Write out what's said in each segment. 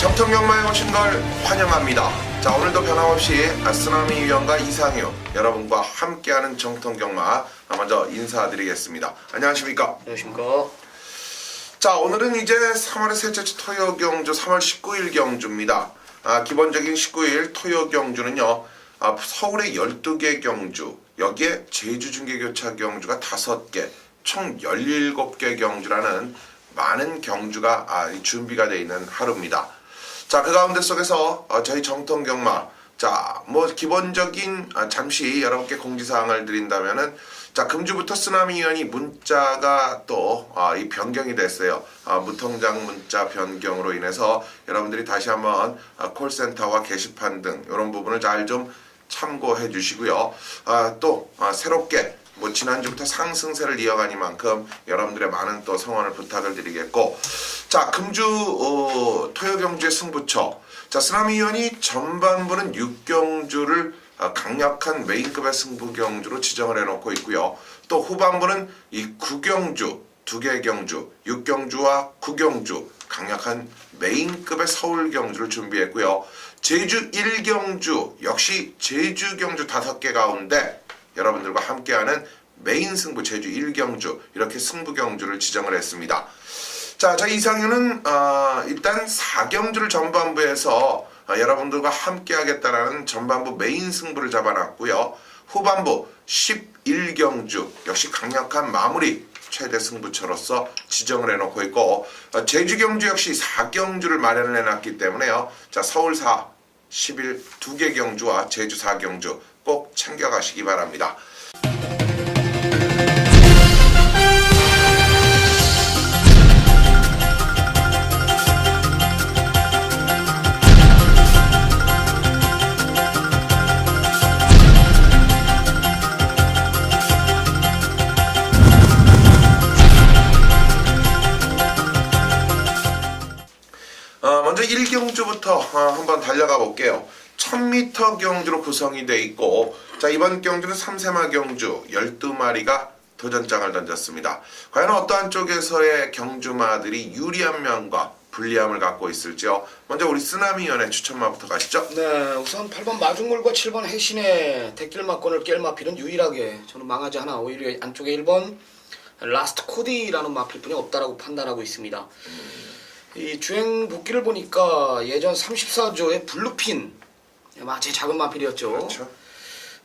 정통경마에 오신 걸 환영합니다. 자, 오늘도 변함없이 쓰나미 위원과 이상유 여러분과 함께하는 정통경마 먼저 인사드리겠습니다. 안녕하십니까? 안녕하십니까? 자, 오늘은 이제 3월의 셋째 주 토요 경주 3월 19일 경주입니다. 기본적인 19일 토요 경주는요, 서울의 12개 경주, 여기에 제주 중계교차 경주가 5개, 총 17개 경주라는 많은 경주가 준비가 되어 있는 하루입니다. 자, 그 가운데 속에서 저희 정통경마, 자, 기본적인 잠시 여러분께 공지사항을 드린다면은, 자, 금주부터 쓰나미 위원이 문자가 또 이 변경이 됐어요. 무통장 문자 변경으로 인해서 여러분들이 다시 한번 콜센터와 게시판 등 이런 부분을 잘 좀 참고해 주시고요. 또 새롭게 지난주부터 상승세를 이어가니만큼 여러분들의 많은 또 성원을 부탁을 드리겠고, 자, 금주 토요 경주의 승부처, 자, 쓰나미 위원이 전반부는 6경주를 강력한 메인급의 승부 경주로 지정을 해놓고 있고요. 또 후반부는 이 9경주, 2개 경주, 6경주와 9경주 강력한 메인급의 서울 경주를 준비했고요. 제주 1경주 역시 제주 경주 5개 가운데 여러분들과 함께하는 메인 승부 제주 1경주 이렇게 승부 경주를 지정을 했습니다. 자, 저희 이상윤은 일단 4경주를 전반부에서 여러분들과 함께하겠다라는 전반부 메인 승부를 잡아놨고요. 후반부 11경주 역시 강력한 마무리 최대 승부처로서 지정을 해놓고 있고, 제주 경주 역시 4경주를 마련을 해놨기 때문에요. 자, 서울 4, 11 2개 경주와 제주 4경주 꼭 챙겨가시기 바랍니다. 먼저 1경주부터 한번 달려가 볼게요. 1000m 경주로 구성이 되어 있고, 자, 이번 경주는 3세마 경주 12마리가 도전장을 던졌습니다. 과연 어떠한 쪽에서의 경주마들이 유리한 면과 불리함을 갖고 있을지요. 먼저 우리 쓰나미 위원의 추천마부터 가시죠. 네, 우선 8번 마중물과 7번 해신의 대길마권을 깰 마필은 유일하게 저는 망하지 않아 오히려 안쪽에 1번 라스트 코디라는 마필뿐이 없다라고 판단하고 있습니다. 이 주행 복귀를 보니까 예전 34조의 블루핀, 제 작은 마필이었죠. 그렇죠.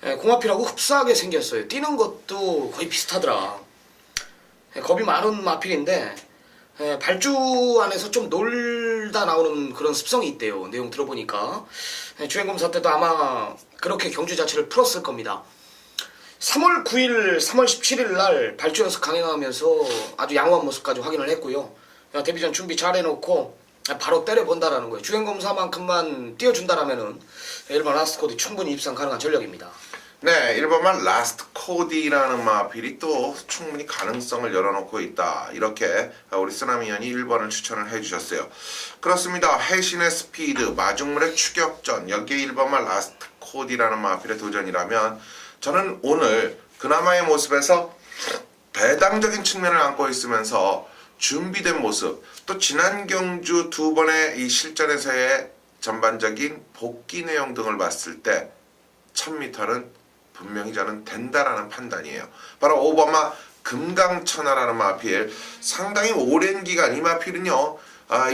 고마필하고 흡사하게 생겼어요. 뛰는 것도 거의 비슷하더라. 겁이 많은 마필인데 발주 안에서 좀 놀다 나오는 그런 습성이 있대요. 내용 들어보니까 주행검사 때도 아마 그렇게 경주 자체를 풀었을 겁니다. 3월 9일, 3월 17일 날 발주 연습 강행하면서 아주 양호한 모습까지 확인을 했고요. 데뷔전 준비 잘 해놓고 바로 때려본다라는 거예요. 주행검사만큼만 띄워준다라면은 1번 라스트 코디 충분히 입상 가능한 전력입니다. 네, 1번만 라스트 코디라는 마필이 또 충분히 가능성을 열어놓고 있다. 이렇게 우리 쓰나미 위원이 1번을 추천을 해주셨어요. 그렇습니다. 해신의 스피드, 마중물의 추격전, 여기에 1번만 라스트 코디라는 마필의 도전이라면 저는 오늘 그나마의 모습에서 배당적인 측면을 안고 있으면서 준비된 모습, 또 지난 경주 2번의 이 실전에서의 전반적인 복귀 내용 등을 봤을 때 1000m는 분명히 저는 된다라는 판단이에요. 바로 5번마 금강천하라는 마필, 상당히 오랜 기간 이 마필은요,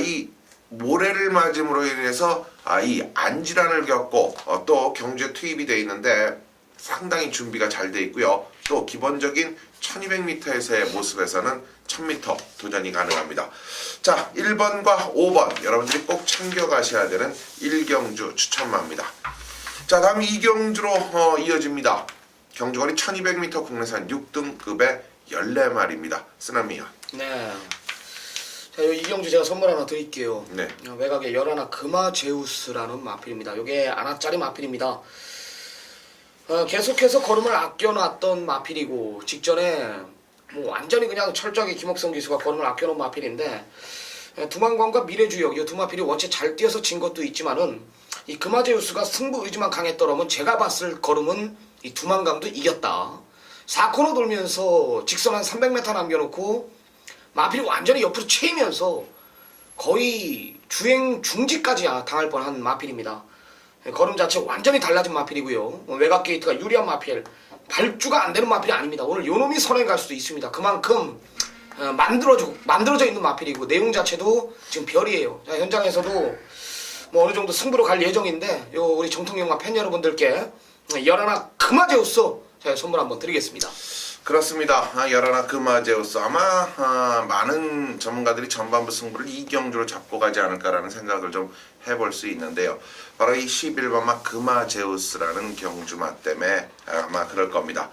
이 모래를 맞음으로 인해서 이 안질환을 겪고 또 경주에 투입이 되어 있는데 상당히 준비가 잘 되어 있고요. 또 기본적인 1200m에서의 모습에서는 1000m 도전이 가능합니다. 자, 1번과 5번 여러분들이 꼭 챙겨가셔야 되는 1경주 추천마입니다. 자, 다음 2경주로 이어집니다. 경주거리 1200m 국내산 6등급의 14마리입니다. 쓰나미 위원. 네. 자, 이 경주 제가 선물 하나 드릴게요. 네. 외곽에 열하나 금화제우스라는 마필입니다. 요게 아나짜리 마필입니다. 계속해서 걸음을 아껴놨던 마필이고, 직전에 완전히 그냥 철저하게 김옥성 기수가 걸음을 아껴놓은 마필인데, 두만관과 미래주역 이 두 마필이 원체 잘 뛰어서 진 것도 있지만은 이 금화제우스가 승부 의지만 강했더라면 제가 봤을 걸음은 이 두만강도 이겼다. 4코너 돌면서 직선 한 300m 남겨놓고 마필이 완전히 옆으로 채이면서 거의 주행 중지까지 당할 뻔한 마필입니다. 걸음 자체 완전히 달라진 마필이고요. 외곽 게이트가 유리한 마필, 발주가 안 되는 마필이 아닙니다. 오늘 요놈이 선행 갈 수도 있습니다. 그만큼 만들어져 있는 마필이고 내용 자체도 지금 별이에요. 자, 현장에서도 뭐 어느 정도 승부로 갈 예정인데 우리 정통영화 팬 여러분들께 열하나 금화제우스 선물 한번 드리겠습니다. 그렇습니다. 열하나 금화제우스 아마 많은 전문가들이 전반부 승부를 이 경주로 잡고 가지 않을까라는 생각을 좀 해볼 수 있는데요. 바로 이 11번마 금화제우스라는 경주마 때문에 아마 그럴 겁니다.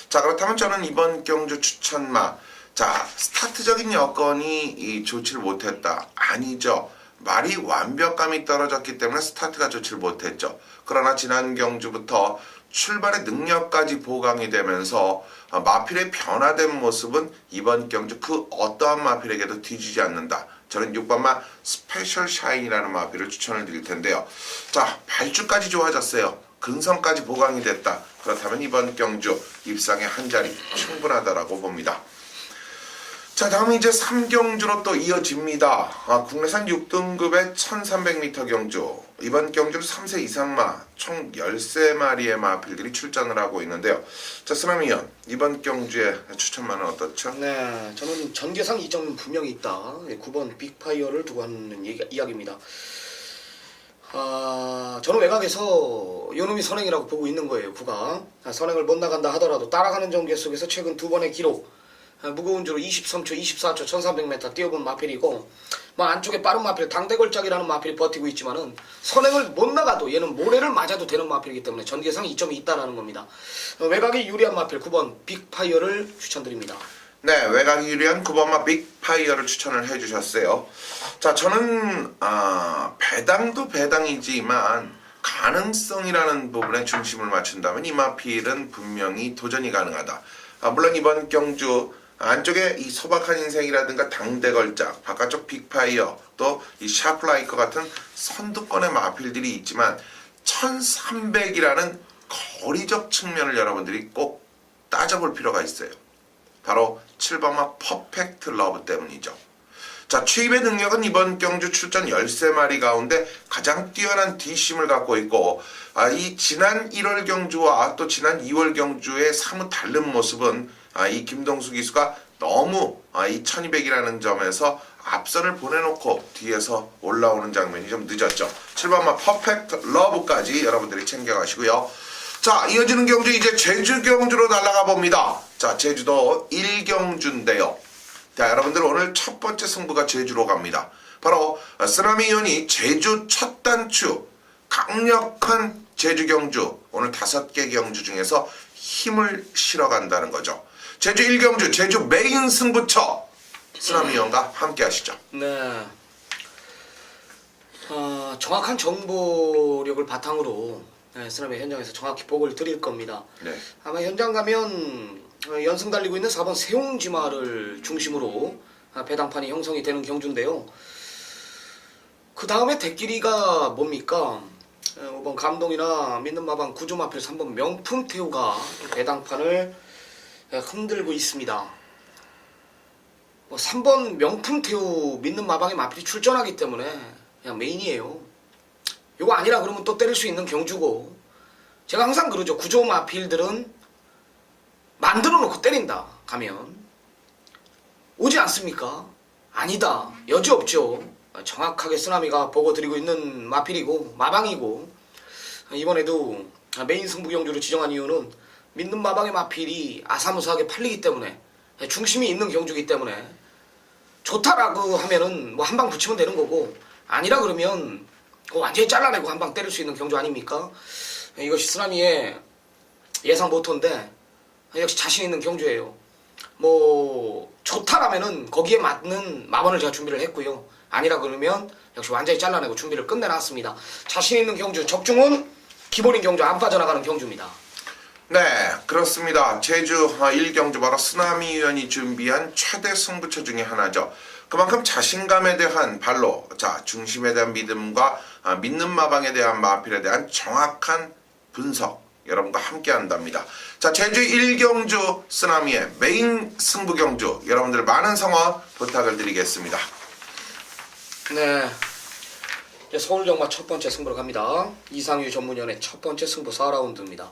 자, 그렇다면 저는 이번 경주 추천마, 자, 스타트적인 여건이 좋지를 못했다. 아니죠. 말이 완벽감이 떨어졌기 때문에 스타트가 좋지를 못했죠. 그러나 지난 경주부터 출발의 능력까지 보강이 되면서 마필의 변화된 모습은 이번 경주 그 어떠한 마필에게도 뒤지지 않는다. 저는 6번마 스페셜 샤인이라는 마필을 추천을 드릴 텐데요. 자, 발주까지 좋아졌어요. 근성까지 보강이 됐다. 그렇다면 이번 경주 입상의 한 자리 충분하다라고 봅니다. 자, 다음은 이제 3경주로 또 이어집니다. 국내산 6등급의 1300m 경주. 이번 경주는 3세 이상마 총 13마리의 마필들이 출전을 하고 있는데요. 자, 쓰나미 의원, 이번 경주의 추천마는 어떻죠? 네, 저는 전개상 이점은 분명히 있다. 9번 빅파이어를 두고 하는 이야기입니다. 저는 외곽에서 요놈이 선행이라고 보고 있는 거예요. 구가 선행을 못 나간다 하더라도 따라가는 전개 속에서 최근 두 번의 기록, 무거운 주로 23초, 24초, 1300m 뛰어본 마필이고, 뭐 안쪽에 빠른 마필, 당대걸작이라는 마필이 버티고 있지만은 선행을 못 나가도 얘는 모래를 맞아도 되는 마필이기 때문에 전개상 이점이 있다라는 겁니다. 외곽이 유리한 마필 9번 빅파이어를 추천드립니다. 네, 외곽이 유리한 9번마 빅파이어를 추천을 해주셨어요. 자, 저는 배당도 배당이지만 가능성이라는 부분에 중심을 맞춘다면 이 마필은 분명히 도전이 가능하다. 물론 이번 경주 안쪽에 이 소박한 인생이라든가 당대걸작, 바깥쪽 빅파이어, 또 이 샤프라이커 같은 선두권의 마필들이 있지만 1300이라는 거리적 측면을 여러분들이 꼭 따져볼 필요가 있어요. 바로 7번마 퍼펙트 러브 때문이죠. 자, 취입의 능력은 이번 경주 출전 13마리 가운데 가장 뛰어난 뒷심을 갖고 있고, 이 지난 1월 경주와 또 지난 2월 경주의 사뭇 다른 모습은 이 김동수 기수가 너무 이 1200이라는 점에서 앞선을 보내놓고 뒤에서 올라오는 장면이 좀 늦었죠. 7번마 퍼펙트 러브까지 여러분들이 챙겨가시고요. 자, 이어지는 경주 이제 제주 경주로 날아가 봅니다. 자, 제주도 1경주인데요. 자, 여러분들 오늘 첫 번째 승부가 제주로 갑니다. 바로 쓰나미 의원이 제주 첫 단추, 강력한 제주 경주, 오늘 5개 경주 중에서 힘을 실어간다는 거죠. 제주 1경주, 제주 메인 승부처, 쓰나미 의원과 함께 하시죠. 네. 정확한 정보력을 바탕으로 쓰나미 현장에서 정확히 보고를 드릴 겁니다. 네. 아마 현장 가면 연승 달리고 있는 4번 세용지마를 중심으로 배당판이 형성이 되는 경주인데요. 그 다음에 대끼리가 뭡니까? 5번 감동이나 믿는 마방 구조마필 3번 명품태우가 배당판을 흔들고 있습니다. 3번 명품태우 믿는 마방의 마필이 출전하기 때문에 그냥 메인이에요. 요거 아니라 그러면 또 때릴 수 있는 경주고, 제가 항상 그러죠. 구조 마필들은 만들어 놓고 때린다 가면 오지 않습니까? 아니다. 여지 없죠. 정확하게 쓰나미가 보고 드리고 있는 마필이고 마방이고, 이번에도 메인 승부 경주로 지정한 이유는 믿는 마방의 마필이 아사무사하게 팔리기 때문에, 중심이 있는 경주이기 때문에 좋다라고 하면은 뭐 한 방 붙이면 되는 거고, 아니라 그러면 완전히 잘라내고 한 방 때릴 수 있는 경주 아닙니까? 이것이 쓰나미의 예상 모토인데 역시 자신 있는 경주예요. 뭐 좋다라면은 거기에 맞는 마번을 제가 준비를 했고요. 아니라 그러면 역시 완전히 잘라내고 준비를 끝내놨습니다. 자신 있는 경주, 적중은 기본인 경주 안 빠져나가는 경주입니다. 네, 그렇습니다. 제주 1경주 바로 쓰나미 의원이 준비한 최대 승부처 중에 하나죠. 그만큼 자신감에 대한 발로, 자, 중심에 대한 믿음과 믿는 마방에 대한 마필에 대한 정확한 분석, 여러분과 함께 한답니다. 자, 제주 1경주 쓰나미의 메인 승부 경주, 여러분들 많은 성원 부탁을 드리겠습니다. 네. 이제 서울경마 첫 번째 승부로 갑니다. 이상유 전문위원의 첫 번째 승부 4라운드입니다.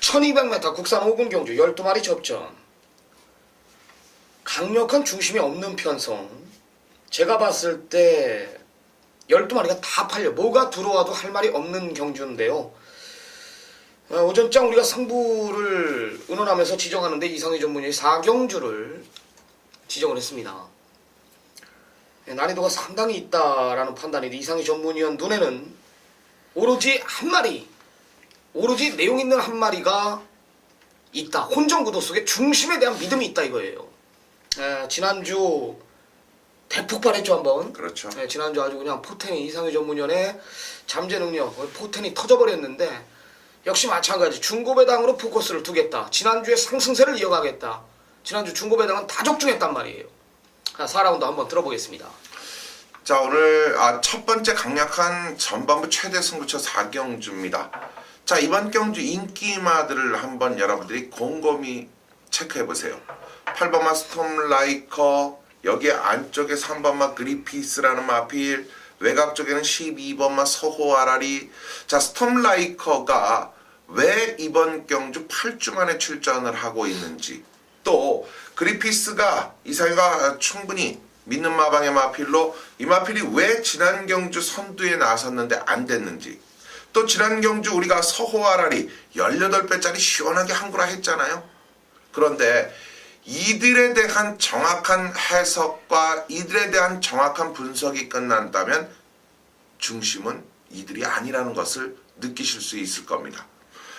1200m 국산 5군 경주 12마리 접전. 강력한 중심이 없는 편성. 제가 봤을 때 12마리가 다 팔려. 뭐가 들어와도 할 말이 없는 경주인데요. 오전장 우리가 승부를 의논하면서 지정하는데 이상유 전문위의 4경주를 지정을 했습니다. 난이도가 상당히 있다라는 판단인데 이상희 전문위원 눈에는 오로지 한 마리, 오로지 내용 있는 한 마리가 있다. 혼전구도 속에 중심에 대한 믿음이 있다 이거예요. 지난주 대폭발했죠 한번. 그렇죠. 지난주 아주 그냥 포텐이 이상희 전문위원의 잠재 능력, 포텐이 터져버렸는데 역시 마찬가지 중고배당으로 포커스를 두겠다. 지난주에 상승세를 이어가겠다. 지난주 중고배당은 다 적중했단 말이에요. 4라운드 한번 들어보겠습니다. 자, 오늘 첫 번째 강력한 전반부 최대 승부처 4경주입니다. 자, 이번 경주 인기마들을 한번 여러분들이 곰곰이 체크해보세요. 8번마 스톰라이커, 여기 안쪽에 3번마 그리피스라는 마필, 외곽 쪽에는 12번마 서호아라리. 자, 스톰라이커가 왜 이번 경주 8주 만에 출전을 하고 있는지, 또 그리피스가 이상희가 충분히 믿는 마방의 마필로 이 마필이 왜 지난 경주 선두에 나섰는데 안 됐는지, 또 지난 경주 우리가 서호아라리 18배짜리 시원하게 한구라 했잖아요. 그런데 이들에 대한 정확한 해석과 이들에 대한 정확한 분석이 끝난다면 중심은 이들이 아니라는 것을 느끼실 수 있을 겁니다.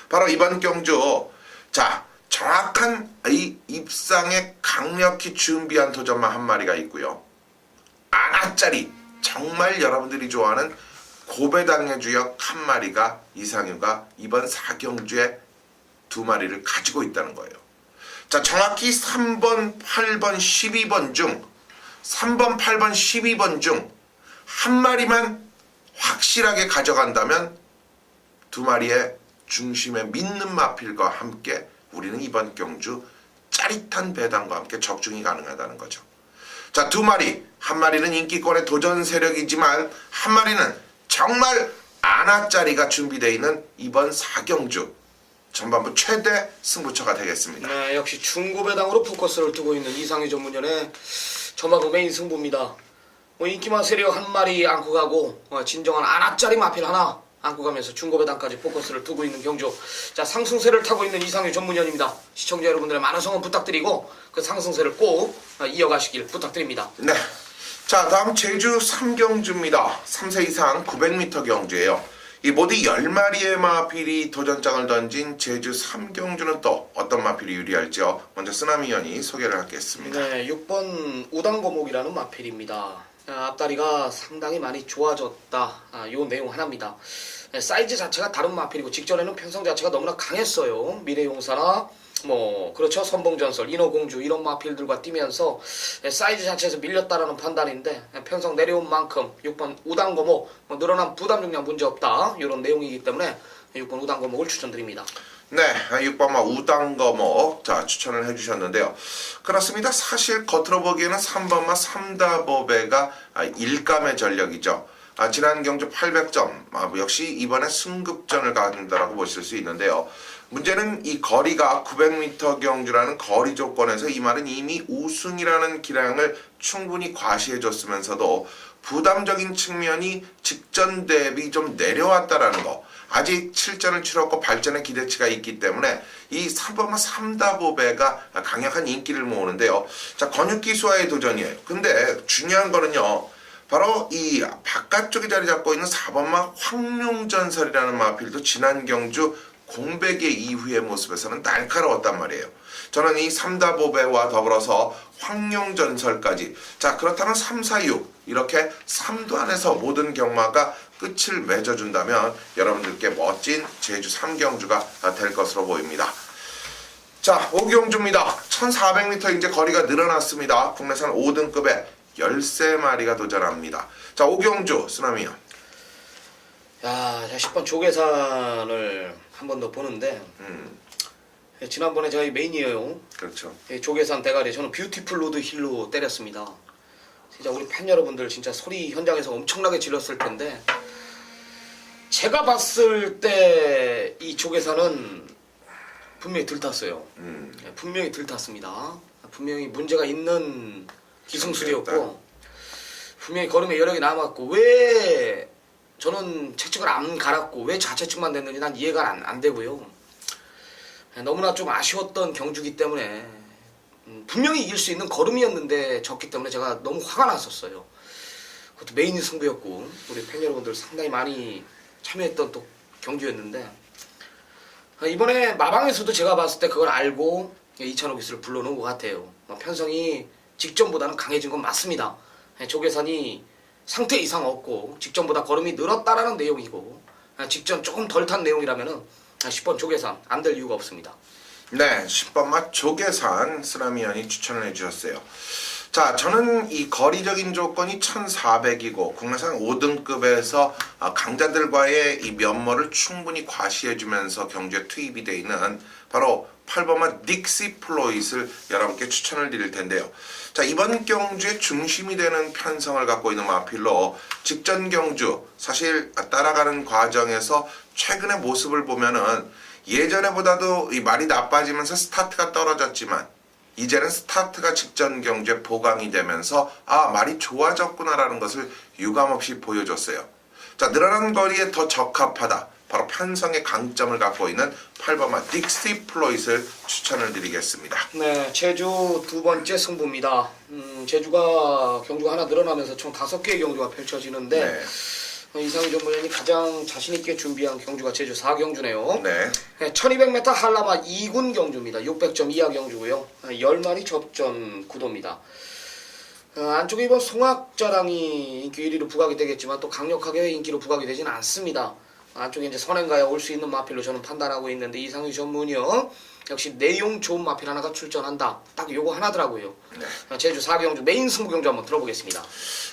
바로 이번 경주, 자, 정확한 이 입상에 강력히 준비한 도전만 한 마리가 있고요. 아나짜리, 정말 여러분들이 좋아하는 고배당의 주역 한 마리가 이상유가 이번 4경주에 2마리를 가지고 있다는 거예요. 자, 정확히 3번, 8번, 12번 중 3번, 8번, 12번 중 한 마리만 확실하게 가져간다면 2마리의 중심에 믿는 마필과 함께 우리는 이번 경주 짜릿한 배당과 함께 적중이 가능하다는 거죠. 자, 2마리, 한 마리는 인기권의 도전 세력이지만 한 마리는 정말 아나짜리가 준비되어 있는 이번 4경주 전반부 최대 승부처가 되겠습니다. 네, 역시 중고배당으로 포커스를 두고 있는 이상희 전문위원의 전반부 메인 승부입니다. 인기만 세력 한 마리 안고 가고 진정한 아나짜리 마필 하나 안고 가면서 중고배당까지 포커스를 두고 있는 경주. 자, 상승세를 타고 있는 이상희 전문위원입니다. 시청자 여러분들의 많은 성원 부탁드리고 그 상승세를 꼭 이어가시길 부탁드립니다. 네. 자, 다음 제주 3경주입니다. 3세 이상 900m 경주예요. 이 모두 10마리의 마필이 도전장을 던진 제주 3경주는 또 어떤 마필이 유리할지요? 먼저 쓰나미연이 소개를 하겠습니다. 네, 6번 우당거목이라는 마필입니다. 앞다리가 상당히 많이 좋아졌다. 요 내용 하나입니다. 사이즈 자체가 다른 마필이고 직전에는 편성 자체가 너무나 강했어요. 미래용사나 그렇죠, 선봉전설, 인어공주 이런 마필들과 뛰면서 사이즈 자체에서 밀렸다라는 판단인데 편성 내려온 만큼 6번 우당거목 늘어난 부담 중량 문제없다 이런 내용이기 때문에 6번 우당거목을 추천드립니다. 네, 6번마 우당거목 자 추천을 해주셨는데요. 그렇습니다. 사실 겉으로 보기에는 3번마 삼다보배가 일감의 전력이죠. 지난 경주 800점 역시 이번에 승급전을 갖는다라고 보실 수 있는데요. 문제는 이 거리가 900m 경주라는 거리 조건에서 이 말은 이미 우승이라는 기량을 충분히 과시해줬으면서도 부담적인 측면이 직전 대비 좀 내려왔다라는 거. 아직 7전을 치렀고 발전의 기대치가 있기 때문에 이 3번마 삼다보배가 강력한 인기를 모으는데요. 자, 권육기수와의 도전이에요. 근데 중요한 거는요. 바로 이 바깥쪽에 자리 잡고 있는 4번마 황룡전설이라는 마필도 지난 경주 공백의 이후의 모습에서는 날카로웠단 말이에요. 저는 이 삼다보배와 더불어서 황룡전설까지, 자 그렇다면 3, 4, 6 이렇게 3도 안에서 모든 경마가 끝을 맺어준다면 여러분들께 멋진 제주 3경주가 될 것으로 보입니다. 자, 5경주입니다. 1400m 이제 거리가 늘어났습니다. 국내산 5등급에 13마리가 도전합니다. 자, 5경주 쓰나미요. 야, 10번 조계산을 한 번 더 보는데 지난번에 저희 메인이에요. 그렇죠. 조계산 대가리 저는 뷰티풀 로드 힐로 때렸습니다. 진짜 우리 팬 여러분들 진짜 소리 현장에서 엄청나게 질렀을 텐데 제가 봤을 때 이 조계산은 분명히 들탔어요. 분명히 들탔습니다. 분명히 문제가 있는 기승술이었고 분명히 걸음에 여력이 남았고 왜 저는 채측을 안 갈았고 왜 좌채측만 됐는지 난 이해가 안 되고요. 너무나 좀 아쉬웠던 경주기 때문에 분명히 이길 수 있는 걸음이었는데 졌기 때문에 제가 너무 화가 났었어요. 그것도 메인 승부였고 우리 팬 여러분들 상당히 많이 참여했던 또 경주였는데 이번에 마방에서도 제가 봤을 때 그걸 알고 이찬호 기수를 불러놓은 것 같아요. 편성이 직전보다는 강해진 건 맞습니다. 조계산이 상태 이상 없고 직전보다 걸음이 늘었다라는 내용이고 직전 조금 덜 탄 내용이라면은 10번 조계산 안 될 이유가 없습니다. 네, 10번 맛 조계산 쓰나미안이 추천을 해주셨어요. 자, 저는 이 거리적인 조건이 1400이고 국내산 5등급에서 강자들과의 이 면모를 충분히 과시해주면서 경주에 투입이 되어 있는 바로 8번마 닉시 플로잇을 여러분께 추천을 드릴 텐데요. 자, 이번 경주의 중심이 되는 편성을 갖고 있는 마필로 직전 경주 사실 따라가는 과정에서 최근의 모습을 보면은 예전에보다도 이 말이 나빠지면서 스타트가 떨어졌지만 이제는 스타트가 직전 경주에 보강이 되면서 말이 좋아졌구나라는 것을 유감없이 보여줬어요. 자, 늘어난 거리에 더 적합하다. 바로 편성의 강점을 갖고 있는 8번마 닉시 플로잇을 추천을 드리겠습니다. 네, 제주 두 번째 승부입니다. 제주가 경주가 하나 늘어나면서 총 5개의 경주가 펼쳐지는데 이상희 전문위원이 가장 자신있게 준비한 경주가 제주 4경주네요. 네. 1200m 한라마 2군 경주입니다. 600점 이하 경주고요. 10마리 접전 구도입니다. 안쪽에 이번 송악자랑이 인기 1위로 부각이 되겠지만 또 강력하게 인기로 부각이 되지는 않습니다. 안쪽에 이제 선행가에 올 수 있는 마필로 저는 판단하고 있는데 이상희 전문위원 역시 내용 좋은 마필 하나가 출전한다. 딱 요거 하나더라고요. 네. 제주 4경주 메인 승부 경주 한번 들어보겠습니다.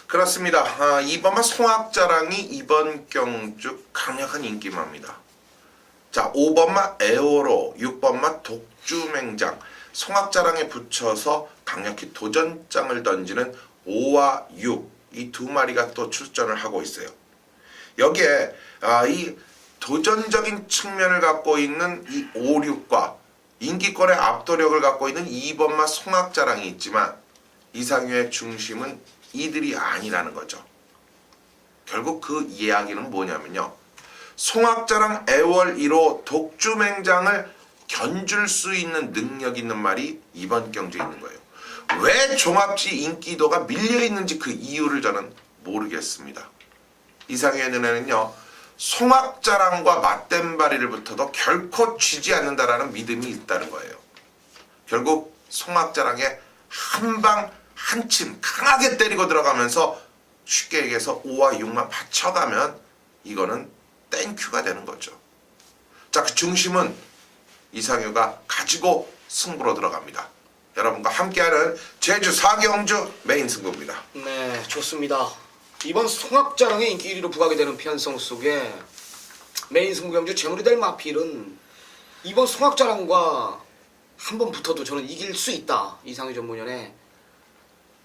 그렇습니다. 2번마 송악자랑이 이번 경주 강력한 인기마입니다. 자, 5번마 에어로, 6번마 독주맹장, 송악자랑에 붙여서 강력히 도전장을 던지는 5와 6, 이 두 마리가 또 출전을 하고 있어요. 여기에 이 도전적인 측면을 갖고 있는 이 5, 6과 인기권의 압도력을 갖고 있는 2번마 송악자랑이 있지만 이상유의 중심은 이들이 아니라는 거죠. 결국 그 이야기는 뭐냐면요. 송악자랑 애월 1호 독주맹장을 견줄 수 있는 능력 있는 말이 이번 경주에 있는 거예요. 왜 종합지 인기도가 밀려있는지 그 이유를 저는 모르겠습니다. 이상의 눈에는요. 송악자랑과 맞댄바리를 붙어도 결코 쥐지 않는다라는 믿음이 있다는 거예요. 결국 송악자랑에 한방 한침 강하게 때리고 들어가면서 쉽게 얘기해서 5와 6만 받쳐가면 이거는 땡큐가 되는 거죠. 자, 그 중심은 이상유가 가지고 승부로 들어갑니다. 여러분과 함께하는 제주 4경주 메인 승부입니다. 네, 좋습니다. 이번 송악자랑의 인기 1위로 부각이 되는 편성 속에 메인 승부 경주 제물이 될 마필은 이번 송악자랑과 한 번 붙어도 저는 이길 수 있다. 이상희 전문위원의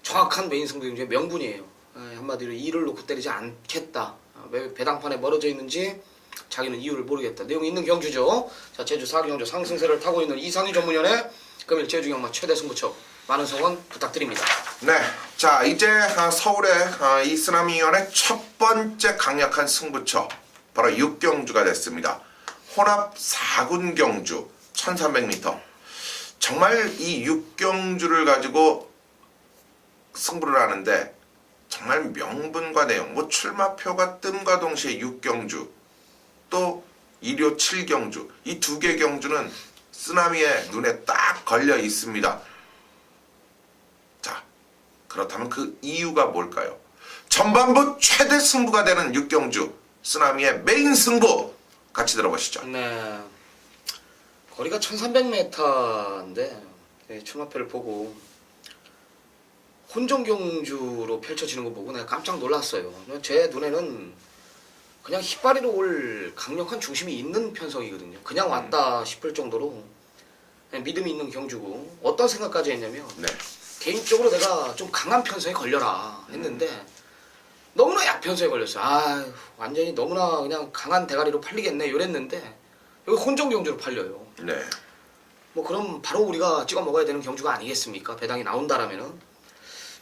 정확한 메인 승부 경주의 명분이에요. 한마디로 이를 놓고 때리지 않겠다. 왜 배당판에 멀어져 있는지 자기는 이유를 모르겠다. 내용이 있는 경주죠. 자, 제주 4경주 상승세를 타고 있는 이상희 전문위원의 금일 제주 경마 최대 승부처 많은 성원 부탁드립니다. 네, 자 이제 서울의 이 쓰나미위원의 첫 번째 강력한 승부처 바로 6경주가 됐습니다. 혼합 4군 경주 1300m. 정말 이 6경주를 가지고 승부를 하는데 정말 명분과 내용, 뭐 출마표가 뜸과 동시에 6경주 또 1호 7경주 이 두 개 경주는 쓰나미의 눈에 딱 걸려 있습니다. 자, 그렇다면 그 이유가 뭘까요? 전반부 최대 승부가 되는 6경주 쓰나미의 메인 승부 같이 들어보시죠. 네, 거리가 1300m인데 출마표를 보고 혼종 경주로 펼쳐지는 거 보고 내가 깜짝 놀랐어요. 제 눈에는 그냥 휘파리로 올 강력한 중심이 있는 편성이거든요. 그냥 왔다 싶을 정도로 믿음이 있는 경주고 어떤 생각까지 했냐면 네. 개인적으로 내가 좀 강한 편성에 걸려라 했는데 너무나 약편성에 걸렸어. 아, 완전히 너무나 그냥 강한 대가리로 팔리겠네 이랬는데 여기 혼종 경주로 팔려요. 네. 뭐 그럼 바로 우리가 찍어 먹어야 되는 경주가 아니겠습니까? 배당이 나온다라면은.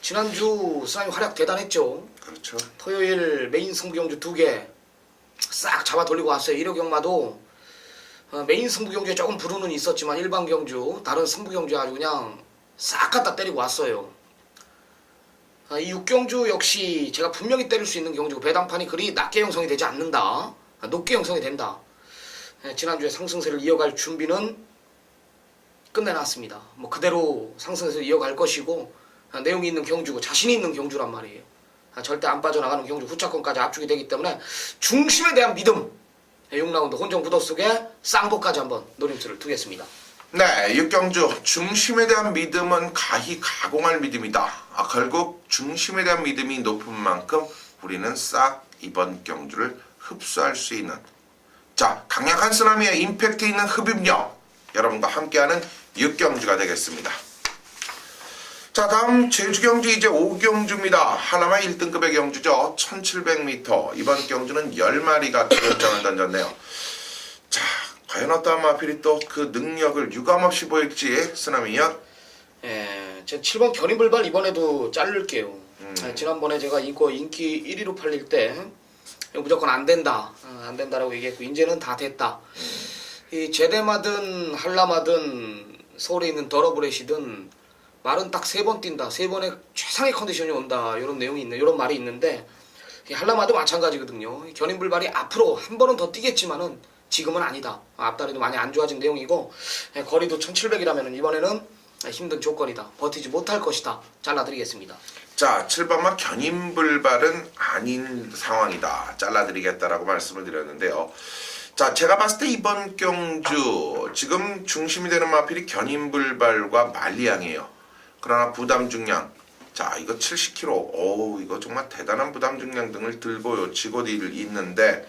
지난주 스나이 활약 대단했죠. 그렇죠. 토요일 메인 승부 경주 2개 싹 잡아 돌리고 왔어요. 1호 경마도 메인 승부 경주에 조금 불운은 있었지만 일반 경주, 다른 승부 경주에 아주 그냥 싹 갖다 때리고 왔어요. 이 6경주 역시 제가 분명히 때릴 수 있는 경주고 배당판이 그리 낮게 형성이 되지 않는다. 높게 형성이 된다. 지난주에 상승세를 이어갈 준비는 끝내놨습니다. 뭐 그대로 상승세를 이어갈 것이고 내용이 있는 경주고 자신이 있는 경주란 말이에요. 절대 안 빠져나가는 경주 후차권까지 압축이 되기 때문에 중심에 대한 믿음 6라운드 혼종 부도 속에 쌍복까지 한번 노림수를 두겠습니다. 네, 육경주 중심에 대한 믿음은 가히 가공할 믿음이다. 결국 중심에 대한 믿음이 높은 만큼 우리는 싹 이번 경주를 흡수할 수 있는 자 강력한 쓰나미의 임팩트 있는 흡입력 여러분과 함께하는 육경주가 되겠습니다. 자 다음 제주경주 이제 5경주입니다. 하나만 1등급의 경주죠. 1700m 이번 경주는 10마리가 결정을 던졌네요. 자 과연 어떠한 마필이 또 그 능력을 유감없이 보일지 쓰나미요. 예, 제 7번 견인불발 이번에도 자를게요. 지난번에 제가 이거 인기 1위로 팔릴 때 이거 무조건 안 된다, 안 된다라고 얘기했고 이제는 다 됐다. 이 제대마든 한라마든 서울에 있는 더러브렛이든 말은 딱 3번 뛴다, 3번에 최상의 컨디션이 온다 이런 내용이 있는 이런 말이 있는데 이 한라마도 마찬가지거든요. 견인불발이 앞으로 한 번은 더 뛰겠지만은 지금은 아니다. 앞다리도 많이 안 좋아진 내용이고 거리도 1700이라면 이번에는 힘든 조건이다. 버티지 못할 것이다. 잘라드리겠습니다. 자 7번마 견인불발은 아닌 상황이다. 잘라드리겠다라고 말씀을 드렸는데요. 자 제가 봤을 때 이번 경주 지금 중심이 되는 마필이 견인불발과 말리양이에요. 그러나 부담 중량 자 이거 70kg 오 이거 정말 대단한 부담 중량 등을 들고 지고 있는데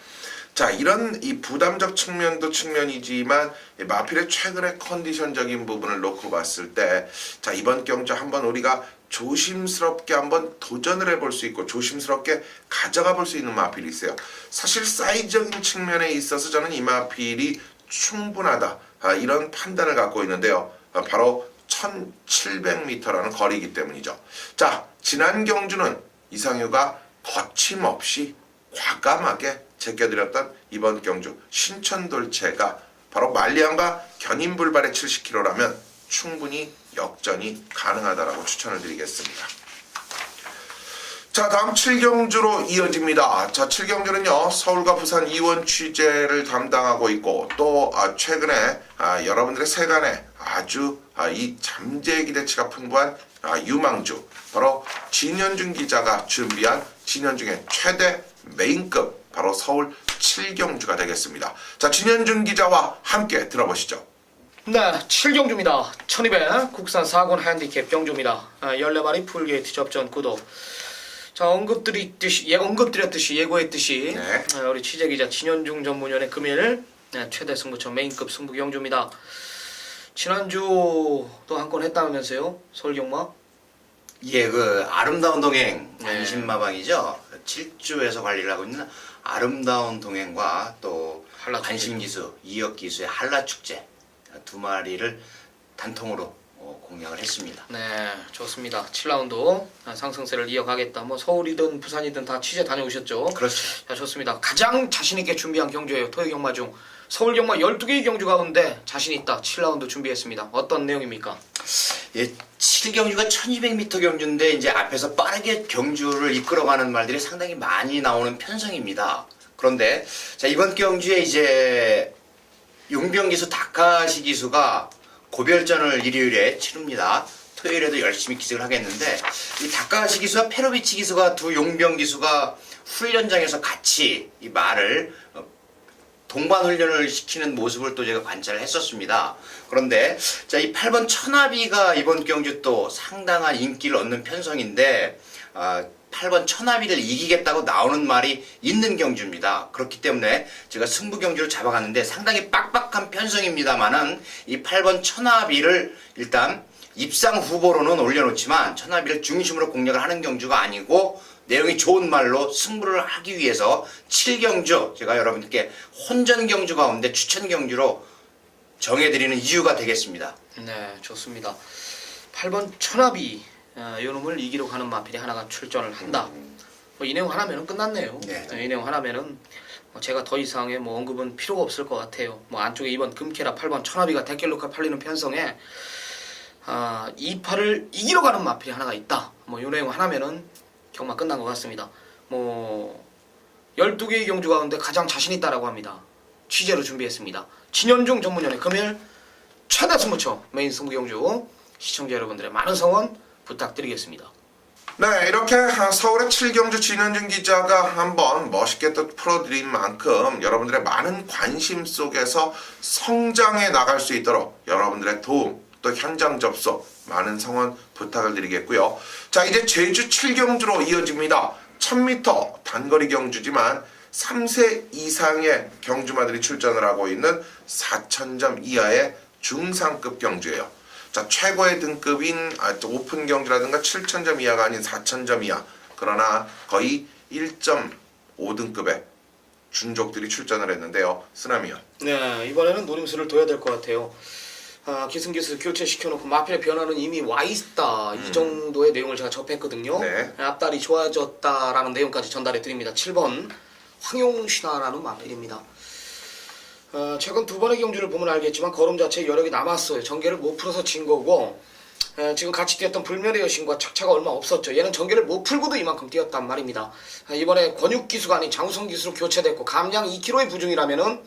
자 이런 이 부담적 측면도 측면이지만 마필의 최근의 컨디션적인 부분을 놓고 봤을 때 자 이번 경주 한번 우리가 조심스럽게 한번 도전을 해볼 수 있고 조심스럽게 가져가 볼 수 있는 마필이 있어요. 사실 사이즈적인 측면에 있어서 저는 이 마필이 충분하다 이런 판단을 갖고 있는데요. 바로 1700m라는 거리이기 때문이죠. 자 지난 경주는 이상유가 거침없이 과감하게 제껴드렸던 이번 경주 신천돌체가 바로 말리안과 견인불발의 70kg라면 충분히 역전이 가능하다라고 추천을 드리겠습니다. 자 다음 7경주로 이어집니다. 자 7경주는요 서울과 부산 이원 취재를 담당하고 있고 또 최근에 여러분들의 세간에 아주 이 잠재 기대치가 풍부한 유망주 바로 진현중 기자가 준비한 진현중의 최대 메인급 바로 서울 7경주가 되겠습니다. 자 진현중 기자와 함께 들어보시죠. 네, 7경주입니다. 1200 국산 4권 핸디캡 경주입니다. 14마리 풀게이트 접전 구독. 자 언급드렸듯이 예고했듯이 네. 우리 취재기자 진현중 전문위원의 금일 최대 승부처 메인급 승부 경주입니다. 지난주 또 한 건 했다면서요? 서울경마? 예, 그 아름다운 동행 네. 관심마방이죠. 7주에서 관리를 하고 있는 아름다운 동행과 또 한라축제. 관심기수, 이역기수의 한라축제 2마리를 단통으로 공략을 했습니다. 네, 좋습니다. 7라운드 상승세를 이어가겠다. 뭐 서울이든 부산이든 다 취재 다녀오셨죠? 그렇죠. 자, 좋습니다. 가장 자신있게 준비한 경주예요. 토요경마 중. 서울경마 12개의 경주 가운데 자신있다. 7라운드 준비했습니다. 어떤 내용입니까? 예, 7경주가 1200m 경주인데 이제 앞에서 빠르게 경주를 이끌어가는 말들이 상당히 많이 나오는 편성입니다. 그런데 자 이번 경주에 이제 용병 기수 다카시 기수가 고별전을 일요일에 치릅니다. 토요일에도 열심히 기색을 하겠는데 이 다카시 기수와 페로비치 기수가 두 용병 기수가 훈련장에서 같이 이 말을 동반 훈련을 시키는 모습을 또 제가 관찰을 했었습니다. 그런데 자 이 8번 천하비가 이번 경주 또 상당한 인기를 얻는 편성인데 8번 천하비를 이기겠다고 나오는 말이 있는 경주입니다. 그렇기 때문에 제가 승부 경주를 잡아갔는데 상당히 빡빡한 편성입니다만은 이 8번 천하비를 일단 입상 후보로는 올려놓지만 천하비를 중심으로 공략을 하는 경주가 아니고 내용이 좋은 말로 승부를 하기 위해서 7경주 제가 여러분들께 혼전 경주 가운데 추천 경주로 정해드리는 이유가 되겠습니다. 네, 좋습니다. 8번 천하비 요 놈을 이기러 가는 마필이 하나가 출전을 한다. 이 내용 하나면은 끝났네요. 네. 이 내용 하나면은 제가 더 이상의 언급은 필요가 없을 것 같아요. 안쪽에 2번 금케라, 8번 천하비가 대결로가 팔리는 편성에 2파를 이기러 가는 마필이 하나가 있다. 요 내용 하나면은 경마 끝난 것 같습니다. 12개의 경주 가운데 가장 자신 있다라고 합니다. 취재로 준비했습니다. 진현중 전문위원회 금일 최다 승부처 메인 승부 경주 시청자 여러분들의 많은 성원 부탁드리겠습니다. 네, 이렇게 서울의 7경주 진현준 기자가 한번 멋있게 또 풀어드린 만큼 여러분들의 많은 관심 속에서 성장해 나갈 수 있도록 여러분들의 도움 또 현장 접속 많은 성원 부탁을 드리겠고요. 자, 이제 제주 7경주로 이어집니다. 1000m 단거리 경주지만 3세 이상의 경주마들이 출전을 하고 있는 4000점 이하의 중상급 경주예요. 자, 최고의 등급인 오픈 경주라든가 7000점 이하가 아닌 4000점 이하, 그러나 거의 1.5등급의 준족들이 출전을 했는데요. 쓰나미요. 네, 이번에는 노림수를 둬야 될 것 같아요. 기승기승 교체시켜놓고 마필의 변화는 이미 와 있다. 이 정도의 내용을 제가 접했거든요. 네. 앞달이 좋아졌다라는 내용까지 전달해 드립니다. 7번 황용신화라는 마필입니다. 최근 두 번의 경주를 보면 알겠지만 걸음 자체에 여력이 남았어요. 전개를 못 풀어서 진 거고 지금 같이 뛰었던 불멸의 여신과 착차가 얼마 없었죠. 얘는 전개를 못 풀고도 이만큼 뛰었단 말입니다. 이번에 권육 기수가 아닌 장우성 기수로 교체됐고 감량 2kg의 부중이라면은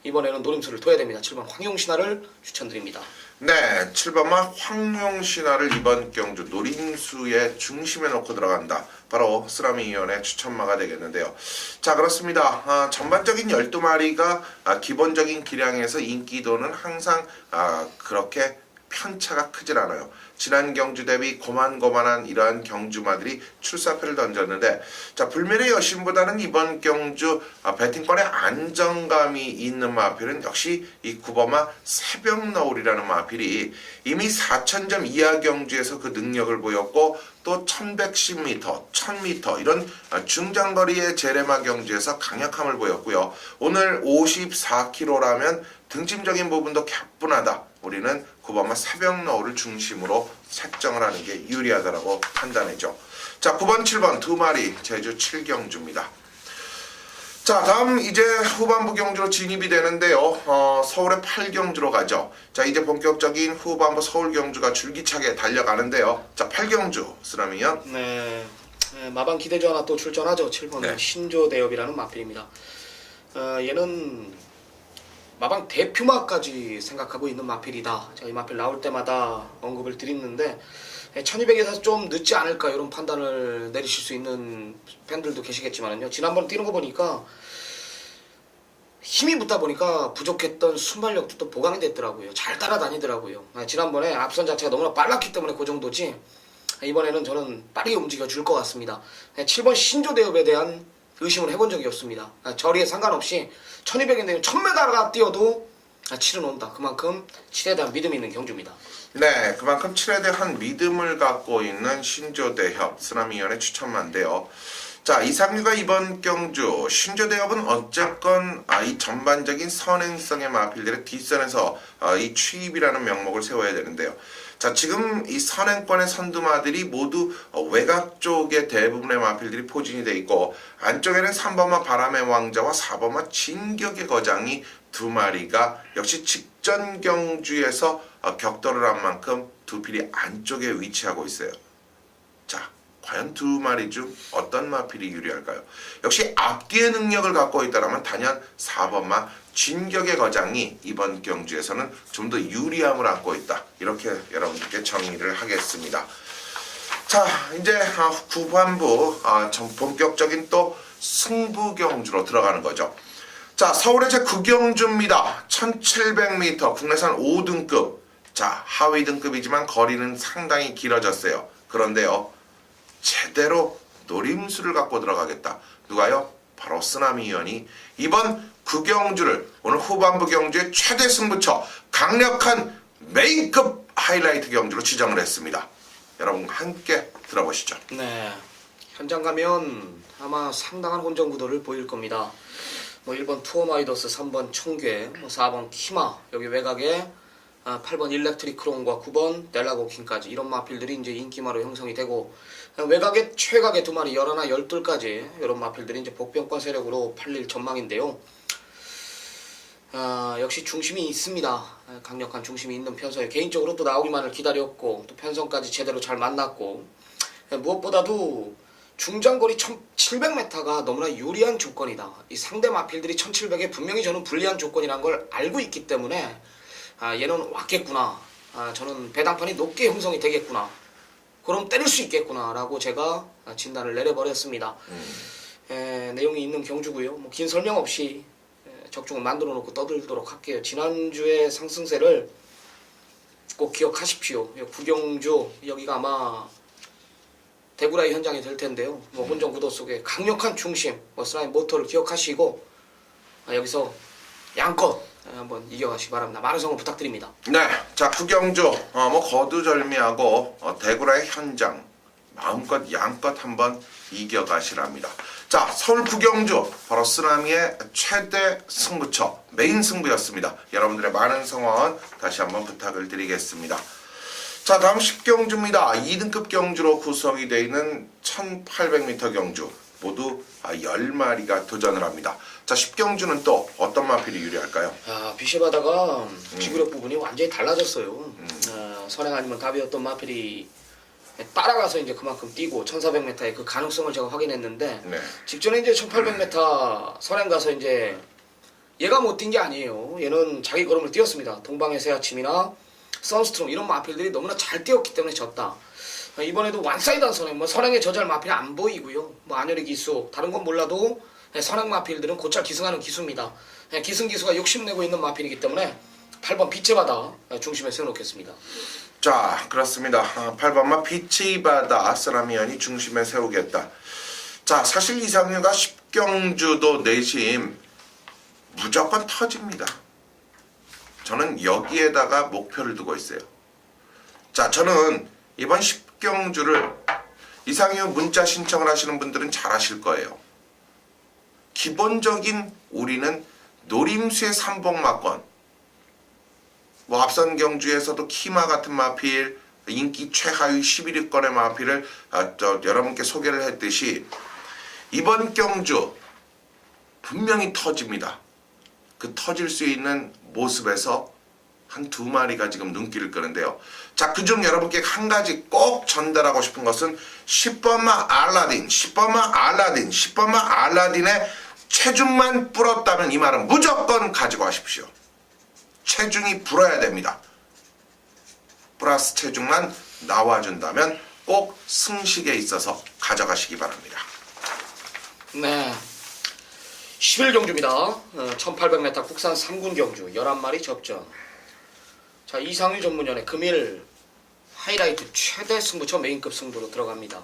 이번에는 노림수를 둬야 됩니다. 7번 황용신화를 추천드립니다. 네, 7번만 황용신화를 이번 경주 노림수의 중심에 놓고 들어간다. 바로 쓰라미 위원의 추천마가 되겠는데요. 자, 그렇습니다. 전반적인 12마리가 기본적인 기량에서 인기도는 항상 그렇게 편차가 크질 않아요. 지난 경주 대비 고만고만한 이러한 경주마들이 출사표를 던졌는데, 자, 불멸의 여신보다는 이번 경주 배팅권에 안정감이 있는 마필은 역시 이 9번마 새벽너울이라는 마필이 이미 4000점 이하 경주에서 그 능력을 보였고 또 1110m, 1000m 이런 중장거리의 제레마 경주에서 강력함을 보였고요. 오늘 54kg라면 등짐적인 부분도 가뿐하다. 우리는 9번마 새벽너울을 중심으로 책정을 하는 게 유리하다라고 판단했죠. 자, 9번, 7번 두 마리 제주 7경주입니다. 자, 다음 이제 후반부 경주로 진입이 되는데요. 서울의 8경주로 가죠. 자, 이제 본격적인 후반부 서울 경주가 줄기차게 달려가는데요. 자, 8경주 쓰라미요. 네, 마방 기대주 하나 또 출전하죠. 7번 네. 신조대엽이라는 마필입니다. 얘는 마방 대표마까지 생각하고 있는 마필이다. 제가 이 마필 나올 때마다 언급을 드리는데 1200에서 좀 늦지 않을까 이런 판단을 내리실 수 있는 팬들도 계시겠지만요. 지난번 뛰는 거 보니까 힘이 붙다 보니까 부족했던 순발력도 또 보강이 됐더라고요. 잘 따라다니더라고요. 지난번에 앞선 자체가 너무나 빨랐기 때문에 그 정도지 이번에는 저는 빠르게 움직여 줄 것 같습니다. 7번 신조대엽에 대한 의심을 해본 적이 없습니다. 저리에 상관없이 1200인데 1000m가 뛰어도 7은 온다. 그만큼 7에 대한 믿음이 있는 경주입니다. 네, 그만큼 7에 대한 믿음을 갖고 있는 신조대협 쓰나미위원의 추천마인데요. 자, 이상규가 이번 경주 신조대협은 어쨌건 이 전반적인 선행성의 마필들의 뒷선에서 이 취입이라는 명목을 세워야 되는데요. 자, 지금 이 선행권의 선두마들이 모두 외곽 쪽에 대부분의 마필들이 포진이 돼 있고 안쪽에는 3번마 바람의 왕자와 4번마 진격의 거장이 두 마리가 역시 직전 경주에서 격돌을 한 만큼 두 필이 안쪽에 위치하고 있어요. 자, 과연 두 마리 중 어떤 마필이 유리할까요? 역시 앞뒤의 능력을 갖고 있다면 단연 4번마 진격의 거장이 이번 경주에서는 좀 더 유리함을 안고 있다. 이렇게 여러분들께 정리를 하겠습니다. 자, 이제 후반부 본격적인 또 승부 경주로 들어가는 거죠. 자, 서울의 제9경주입니다. 1700m 국내산 5등급. 자, 하위 등급이지만 거리는 상당히 길어졌어요. 그런데요, 제대로 노림수를 갖고 들어가겠다. 누가요? 바로 쓰나미 위원이 이번 9경주를 오늘 후반부 경주의 최대 승부처 강력한 메인급 하이라이트 경주로 지정을 했습니다. 여러분 함께 들어보시죠. 네, 현장 가면 아마 상당한 혼전 구도를 보일 겁니다. 뭐 1번 투어마이더스, 3번 청괴, 뭐 4번 키마, 여기 외곽에 8번 일렉트릭 크론과 9번 델라고킹까지 이런 마필들이 이제 인기마로 형성이 되고, 외곽에 최각의 두 마리 11, 12까지 이런 마필들이 이제 복병권 세력으로 팔릴 전망인데요. 역시 중심이 있습니다. 강력한 중심이 있는 편성에 개인적으로 또 나오기만을 기다렸고, 또 편성까지 제대로 잘 만났고, 무엇보다도 중장거리 1700m가 너무나 유리한 조건이다. 이 상대 마필들이 1700에 분명히 저는 불리한 조건이라는 걸 알고 있기 때문에 얘는 왔겠구나, 저는 배당판이 높게 형성이 되겠구나, 그럼 때릴 수 있겠구나 라고 제가 진단을 내려버렸습니다. 내용이 있는 경주고요. 뭐 긴 설명 없이 적중을 만들어 놓고 떠들도록 할게요. 지난주의 상승세를 꼭 기억하십시오. 구경주, 여기가 아마 대구라이 현장이 될 텐데요. 뭐 혼전 구도 속에 강력한 중심, 머스라인 모터를 기억하시고 여기서 양껏 한번 이겨가시기 바랍니다. 많은 성원 부탁드립니다. 네, 자 구경주 뭐 거두절미하고 대구라의 현장 마음껏 양껏 한번 이겨가시랍니다. 자, 서울 구경주 바로 쓰나미의 최대 승부처 메인 승부였습니다. 여러분들의 많은 성원 다시 한번 부탁을 드리겠습니다. 자, 다음 10경주입니다. 2등급 경주로 구성이 되어 있는 1800m 경주 모두 10마리가 도전을 합니다. 자, 10경주는 또 어떤 마필이 유리할까요? 비시바다가 지구력 부분이 완전히 달라졌어요. 선행 아니면 답이었던 마필이 따라가서 이제 그만큼 뛰고 1400m의 그 가능성을 제가 확인했는데, 네. 직전에 이제 1800m 선행 가서 이제 얘가 못 뛴 게 아니에요. 얘는 자기 걸음을 뛰었습니다. 동방의 새 아침이나 선스트롬 이런 마필들이 너무나 잘 뛰었기 때문에 졌다. 이번에도 완사이드한 선행, 뭐 선행에 저잘 마필이 안 보이고요. 뭐 안열의 기수, 다른 건 몰라도 선행 마필들은 곧잘 기승하는 기수입니다. 기승 기수가 욕심내고 있는 마필이기 때문에 8번 빛의 바다 중심에 세워놓겠습니다. 자, 그렇습니다. 8번마 빛의 바다 쓰나미연이 중심에 세우겠다. 자, 사실 이상유가 10경주도 내심 무조건 터집니다. 저는 여기에다가 목표를 두고 있어요. 자, 저는 이번 10경주를 이상유 문자 신청을 하시는 분들은 잘 아실 거예요. 기본적인 우리는 노림수의 삼복마권, 뭐 앞선 경주에서도 키마 같은 마필, 인기 최하위 11위권의 마필을 여러분께 소개를 했듯이 이번 경주 분명히 터집니다. 그 터질 수 있는 모습에서 한 2마리가 지금 눈길을 끄는데요. 자, 그중 여러분께 한 가지 꼭 전달하고 싶은 것은 10번마 알라딘, 10번마 알라딘, 10번마 알라딘의 체중만 불었다면 이 말은 무조건 가지고 가십시오. 체중이 불어야 됩니다. 플러스 체중만 나와준다면 꼭 승식에 있어서 가져가시기 바랍니다. 네, 11경주입니다. 1800m 국산 3군 경주 11마리 접전. 자, 이상유 전문연의 금일 하이라이트 최대 승부처 메인급 승부로 들어갑니다.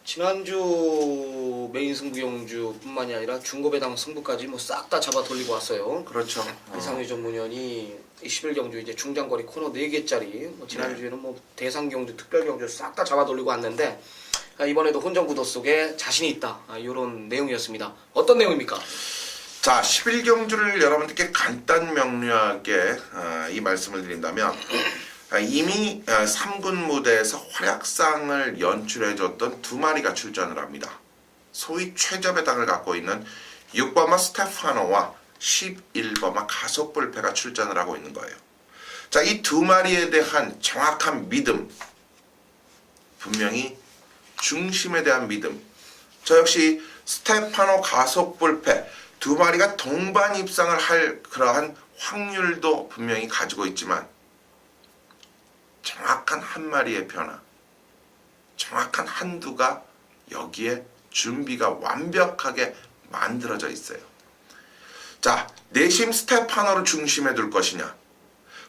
지난주 메인 승부 경주뿐만이 아니라 중고배당 승부까지 뭐 싹 다 잡아 돌리고 왔어요. 그렇죠. 이상유 전문연이 11경주 이제 중장거리 코너 4개짜리, 뭐 지난주에는 뭐 대상 경주, 특별 경주 싹 다 잡아 돌리고 왔는데, 이번에도 혼전 구도 속에 자신이 있다, 이런 내용이었습니다. 어떤 내용입니까? 자, 11경주를 여러분들께 간단 명료하게 이 말씀을 드린다면, 이미 3군 무대에서 활약상을 연출해줬던 2마리가 출전을 합니다. 소위 최저배당을 갖고 있는 6번마 스테파노와 11번마 가속불패가 출전을 하고 있는 거예요. 자, 이 2마리에 대한 정확한 믿음, 분명히 중심에 대한 믿음, 저 역시 스테파노 가속불패 2마리가 동반 입상을 할 그러한 확률도 분명히 가지고 있지만, 정확한 한 마리의 변화, 정확한 한두가 여기에 준비가 완벽하게 만들어져 있어요. 자, 내심 스테파노를 중심에 둘 것이냐,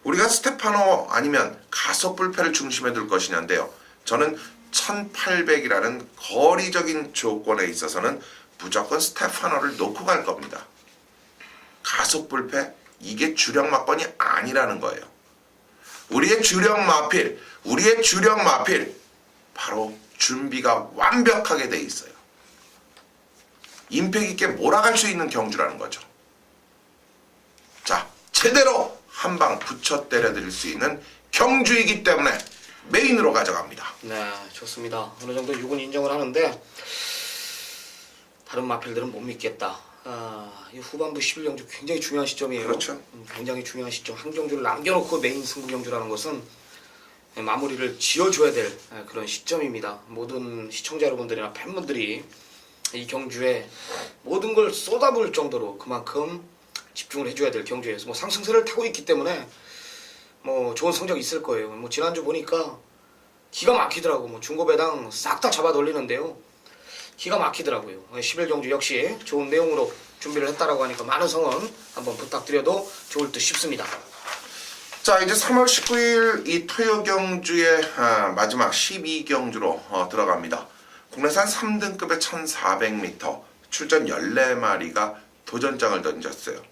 우리가 스테파노 아니면 가속불패를 중심에 둘 것이냐인데요. 저는 1800이라는 거리적인 조건에 있어서는 무조건 스테파노를 놓고 갈 겁니다. 가속불패, 이게 주력 막번이 아니라는 거예요. 우리의 주력 마필 바로 준비가 완벽하게 돼 있어요. 임팩 있게 몰아갈 수 있는 경주라는 거죠. 자, 제대로 한 방 붙여 때려드릴 수 있는 경주이기 때문에 메인으로 가져갑니다. 네, 좋습니다. 어느 정도 6은 인정을 하는데 다른 마필들은 못 믿겠다. 이 후반부 11경주 굉장히 중요한 시점이에요. 그렇죠. 굉장히 중요한 시점. 한 경주를 남겨놓고 메인 승부 경주라는 것은 마무리를 지어줘야 될 그런 시점입니다. 모든 시청자 여러분들이나 팬분들이 이 경주에 모든 걸 쏟아부을 정도로 그만큼 집중을 해줘야 될 경주에서 뭐 상승세를 타고 있기 때문에 뭐 좋은 성적이 있을 거예요. 뭐 지난주 보니까 기가 막히더라고. 뭐 중고배당 싹 다 잡아 돌리는데요. 기가 막히더라고요. 11경주 역시 좋은 내용으로 준비를 했다라고 하니까 많은 성원 한번 부탁드려도 좋을 듯 싶습니다. 자, 이제 3월 19일 이 토요 경주의 마지막 12경주로 들어갑니다. 국내산 3등급의 1400m 출전 14마리가 도전장을 던졌어요.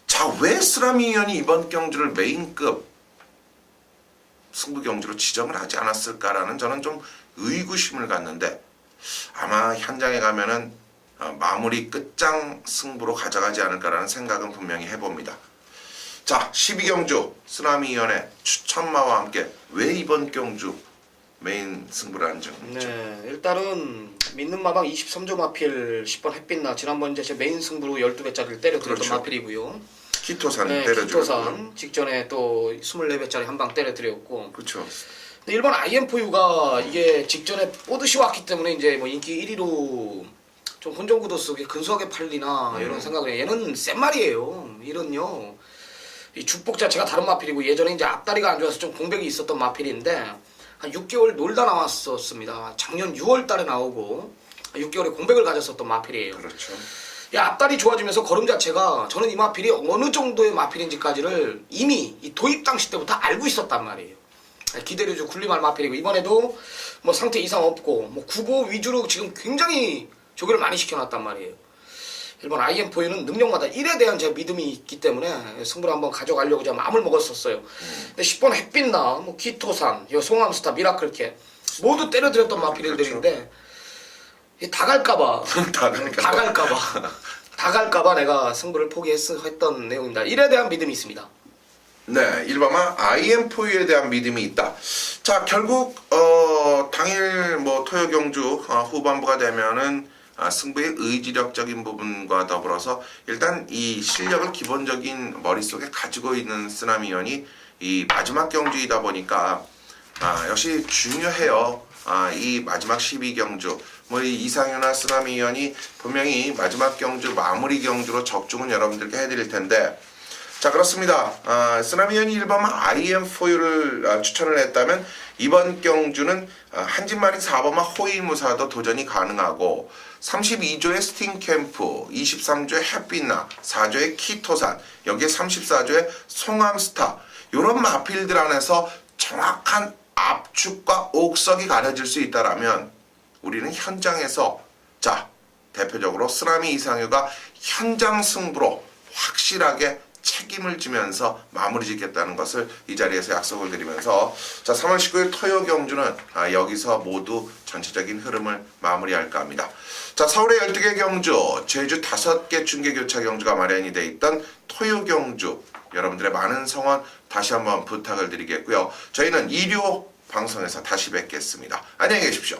자, 왜 쓰라미 위원이 이번 경주를 메인급 승부 경주로 지정을 하지 않았을까라는 저는 좀 의구심을 갖는데, 아마 현장에 가면은 마무리 끝장 승부로 가져가지 않을까라는 생각은 분명히 해봅니다. 자, 12경주 쓰라미 위원의 추천마와 함께 왜 이번 경주 메인 승부를 한 점이죠? 네, 일단은 믿는 마방 23조 마필 10번 햇빛나 지난번 이제 제 메인 승부로 12배짜리를 때려드렸던 그렇죠. 마필이고요. 키토산 네, 때려주고. 키토산 직전에 또 24배짜리 한 방 때려드렸고. 그렇죠. 근데 일본 IM4U가 이게 직전에 뽀듯이 왔기 때문에 이제 뭐 인기 1위로 좀 혼종구도 속에 근소하게 팔리나 이런 생각을 해요. 얘는 센 말이에요. 이런요. 이 죽복 자체가 다른 마필이고 예전에 이제 앞다리가 안 좋아서 좀 공백이 있었던 마필인데 한 6개월 놀다 나왔었습니다. 작년 6월 달에 나오고 6개월에 공백을 가졌었던 마필이에요. 그렇죠. 이 앞다리 좋아지면서 걸음 자체가 저는 이 마필이 어느 정도의 마필인지까지를 이미 이 도입 당시 때부터 알고 있었단 말이에요. 기대류주 군림할 마필이고 이번에도 뭐 상태 이상 없고 뭐 구보 위주로 지금 굉장히 조기를 많이 시켜놨단 말이에요. 일본 IM4U는 능력마다 1에 대한 제 믿음이 있기 때문에 승부를 한번 가져가려고 제가 마음을 먹었었어요. 근데 10번 햇빛나 뭐 기토산, 송암스타, 미라클캣 모두 때려드렸던 마필들인데 다 갈까봐 다 갈까봐 내가 승부를 포기했던 내용입니다. 1에 대한 믿음이 있습니다. 네, 일반화 IM4U에 대한 믿음이 있다. 자, 결국 당일 뭐 토요 경주 후반부가 되면은 승부의 의지력적인 부분과 더불어서 일단 이 실력을 기본적인 머릿속에 가지고 있는 쓰나미 위원이 이 마지막 경주이다 보니까 역시 중요해요. 이 마지막 12경주 뭐 이상윤나 쓰나미 위원이 분명히 마지막 경주 마무리 경주로 적중은 여러분들께 해드릴 텐데, 자, 그렇습니다. 쓰나미 위원이 일반만 IM4U를 추천을 했다면 이번 경주는 한진마린 4번마 호위무사도 도전이 가능하고 32조의 스팅캠프, 23조의 햇빛나, 4조의 키토산, 여기에 34조의 송암스타, 이런 마필들 안에서 정확한 압축과 옥석이 가려질 수 있다라면 우리는 현장에서, 자, 대표적으로 쓰라미 이상유가 현장 승부로 확실하게 책임을 지면서 마무리 짓겠다는 것을 이 자리에서 약속을 드리면서, 자, 3월 19일 토요 경주는 여기서 모두 전체적인 흐름을 마무리할까 합니다. 자, 서울의 12개 경주, 제주 5개 중계교차 경주가 마련이 돼 있던 토요 경주, 여러분들의 많은 성원 다시 한번 부탁을 드리겠고요. 저희는 일요 방송에서 다시 뵙겠습니다. 안녕히 계십시오.